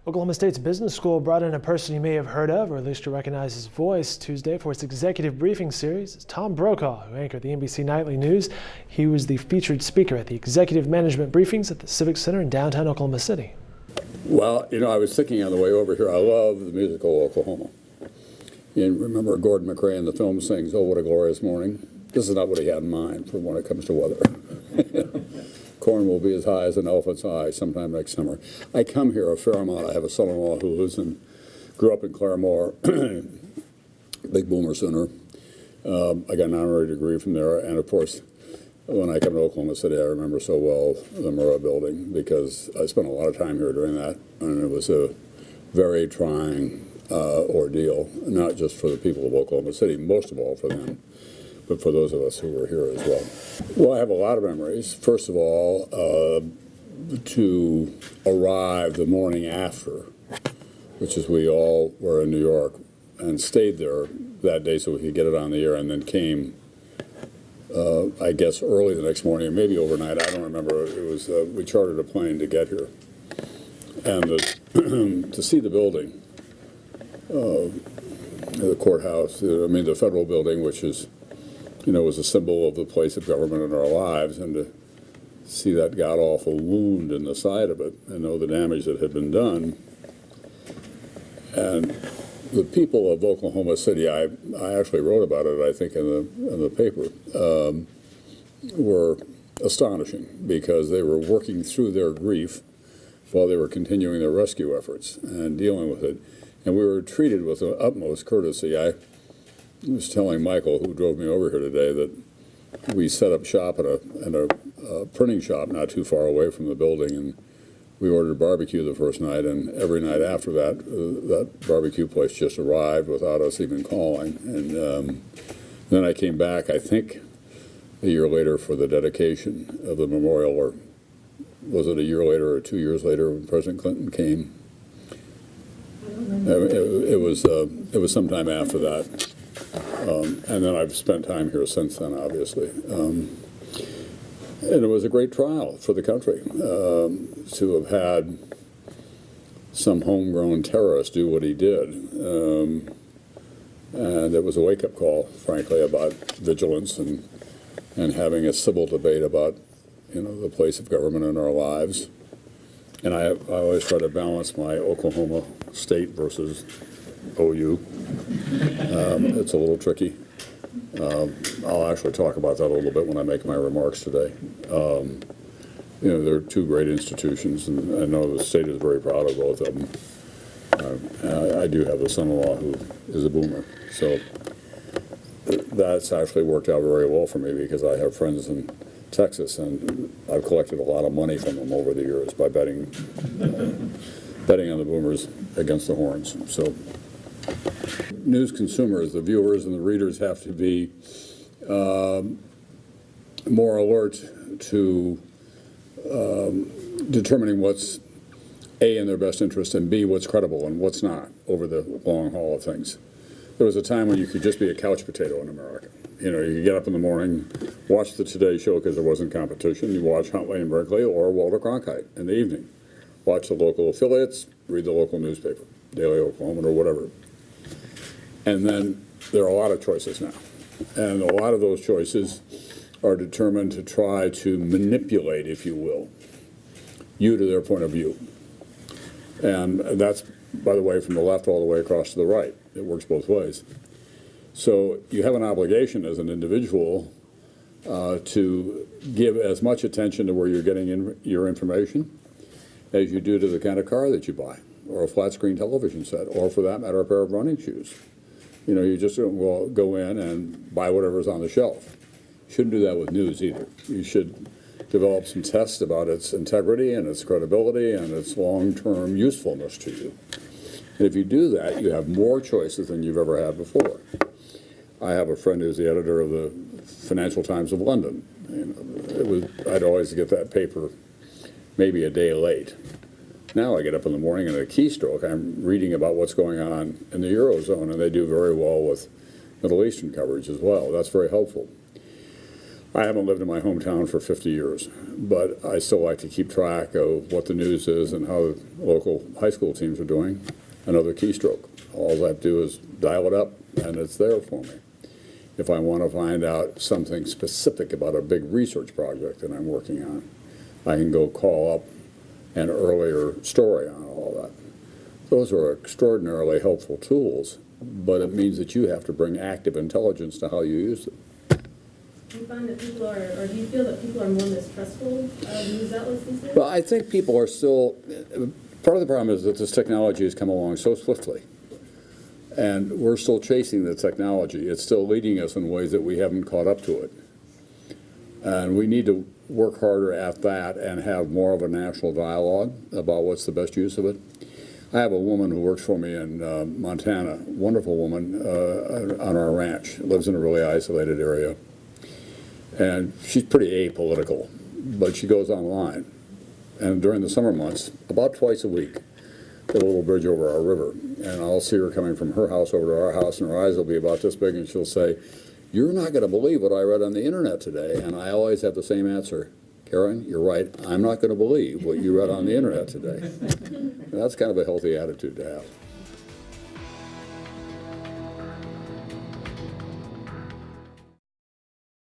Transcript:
Oklahoma State's business school brought in a person you may have heard of, or at least to recognize his voice, Tuesday for its Executive Briefing series. It's Tom Brokaw, who anchored the NBC Nightly News. He was the featured speaker at the Executive Management Briefings at the Civic Center in downtown Oklahoma City. Well, I was thinking on the way over here, I love the musical Oklahoma. And remember Gordon McRae in the film sings, "Oh, what a glorious morning." This is not what he had in mind for when it comes to weather. Corn will be as high as an elephant's eye sometime next summer. I come here a fair amount. I have a son-in-law who lives and grew up in Claremore, big boomer sooner. I got an honorary degree from there, and of course, when I come to Oklahoma City, I remember so well the Murrah building because I spent a lot of time here doing that, and it was a very trying ordeal, not just for the people of Oklahoma City, most of all for them, but for those of us who were here as well. Well, I have a lot of memories. First of all, to arrive the morning after, which is we all were in New York, and stayed there that day so we could get it on the air, and then came, I guess, early the next morning, or maybe overnight. I don't remember. It was we chartered a plane to get here, and to see the building, the courthouse. The federal building, which is, was a symbol of the place of government in our lives, and to see that god-awful wound in the side of it and know the damage that had been done. And the people of Oklahoma City, I actually wrote about it, I think, in the paper, were astonishing because they were working through their grief while they were continuing their rescue efforts and dealing with it. And we were treated with the utmost courtesy. I was telling Michael, who drove me over here today, that we set up shop at a printing shop not too far away from the building, and we ordered barbecue the first night, and every night after that, that barbecue place just arrived without us even calling. And then I came back, I think, a year later for the dedication of the memorial, or was it a year later or 2 years later when President Clinton came? It was sometime after that. And then I've spent time here since then, obviously. And it was a great trial for the country to have had some homegrown terrorist do what he did. And it was a wake-up call, frankly, about vigilance and having a civil debate about, the place of government in our lives. And I always try to balance my Oklahoma State versus OU. It's a little tricky. I'll actually talk about that a little bit when I make my remarks today. They're two great institutions, and I know the state is very proud of both of them. I do have a son-in-law who is a boomer, so that's actually worked out very well for me because I have friends in Texas, and I've collected a lot of money from them over the years by betting on the boomers against the horns. So news consumers, the viewers and the readers, have to be more alert to determining what's A, in their best interest, and B, what's credible and what's not over the long haul of things. There was a time when you could just be a couch potato in America. You could get up in the morning, watch the Today Show because there wasn't competition. You watch Huntley and Brinkley or Walter Cronkite in the evening. Watch the local affiliates, read the local newspaper, Daily Oklahoman or whatever. And then there are a lot of choices now. And a lot of those choices are determined to try to manipulate, if you will, you to their point of view. And that's, by the way, from the left all the way across to the right. It works both ways. So you have an obligation as an individual to give as much attention to where you're getting your information as you do to the kind of car that you buy, or a flat screen television set, or for that matter, a pair of running shoes. You just will go in and buy whatever's on the shelf. You shouldn't do that with news either. You should develop some tests about its integrity and its credibility and its long-term usefulness to you. And if you do that, you have more choices than you've ever had before. I have a friend who's the editor of the Financial Times of London. I'd always get that paper maybe a day late. Now I get up in the morning and at a keystroke, I'm reading about what's going on in the Eurozone, and they do very well with Middle Eastern coverage as well. That's very helpful. I haven't lived in my hometown for 50 years, but I still like to keep track of what the news is and how local high school teams are doing. Another keystroke. All I have to do is dial it up, and it's there for me. If I want to find out something specific about a big research project that I'm working on, I can go call up an earlier story on all that. Those are extraordinarily helpful tools, but it means that you have to bring active intelligence to how you use it. Do you find that people are, or do you feel that people are more mistrustful of news outlets these days? Well, I think people are still, part of the problem is that this technology has come along so swiftly. And we're still chasing the technology. It's still leading us in ways that we haven't caught up to it. And we need to work harder at that and have more of a national dialogue about what's the best use of it. I have a woman who works for me in Montana, wonderful woman on our ranch, lives in a really isolated area. And she's pretty apolitical, but she goes online. And during the summer months, about twice a week, a little bridge over our river, and I'll see her coming from her house over to our house, and her eyes will be about this big, and she'll say, "You're not going to believe what I read on the internet today." And I always have the same answer: "Karen, you're right. I'm not going to believe what you read on the internet today." And that's kind of a healthy attitude to have.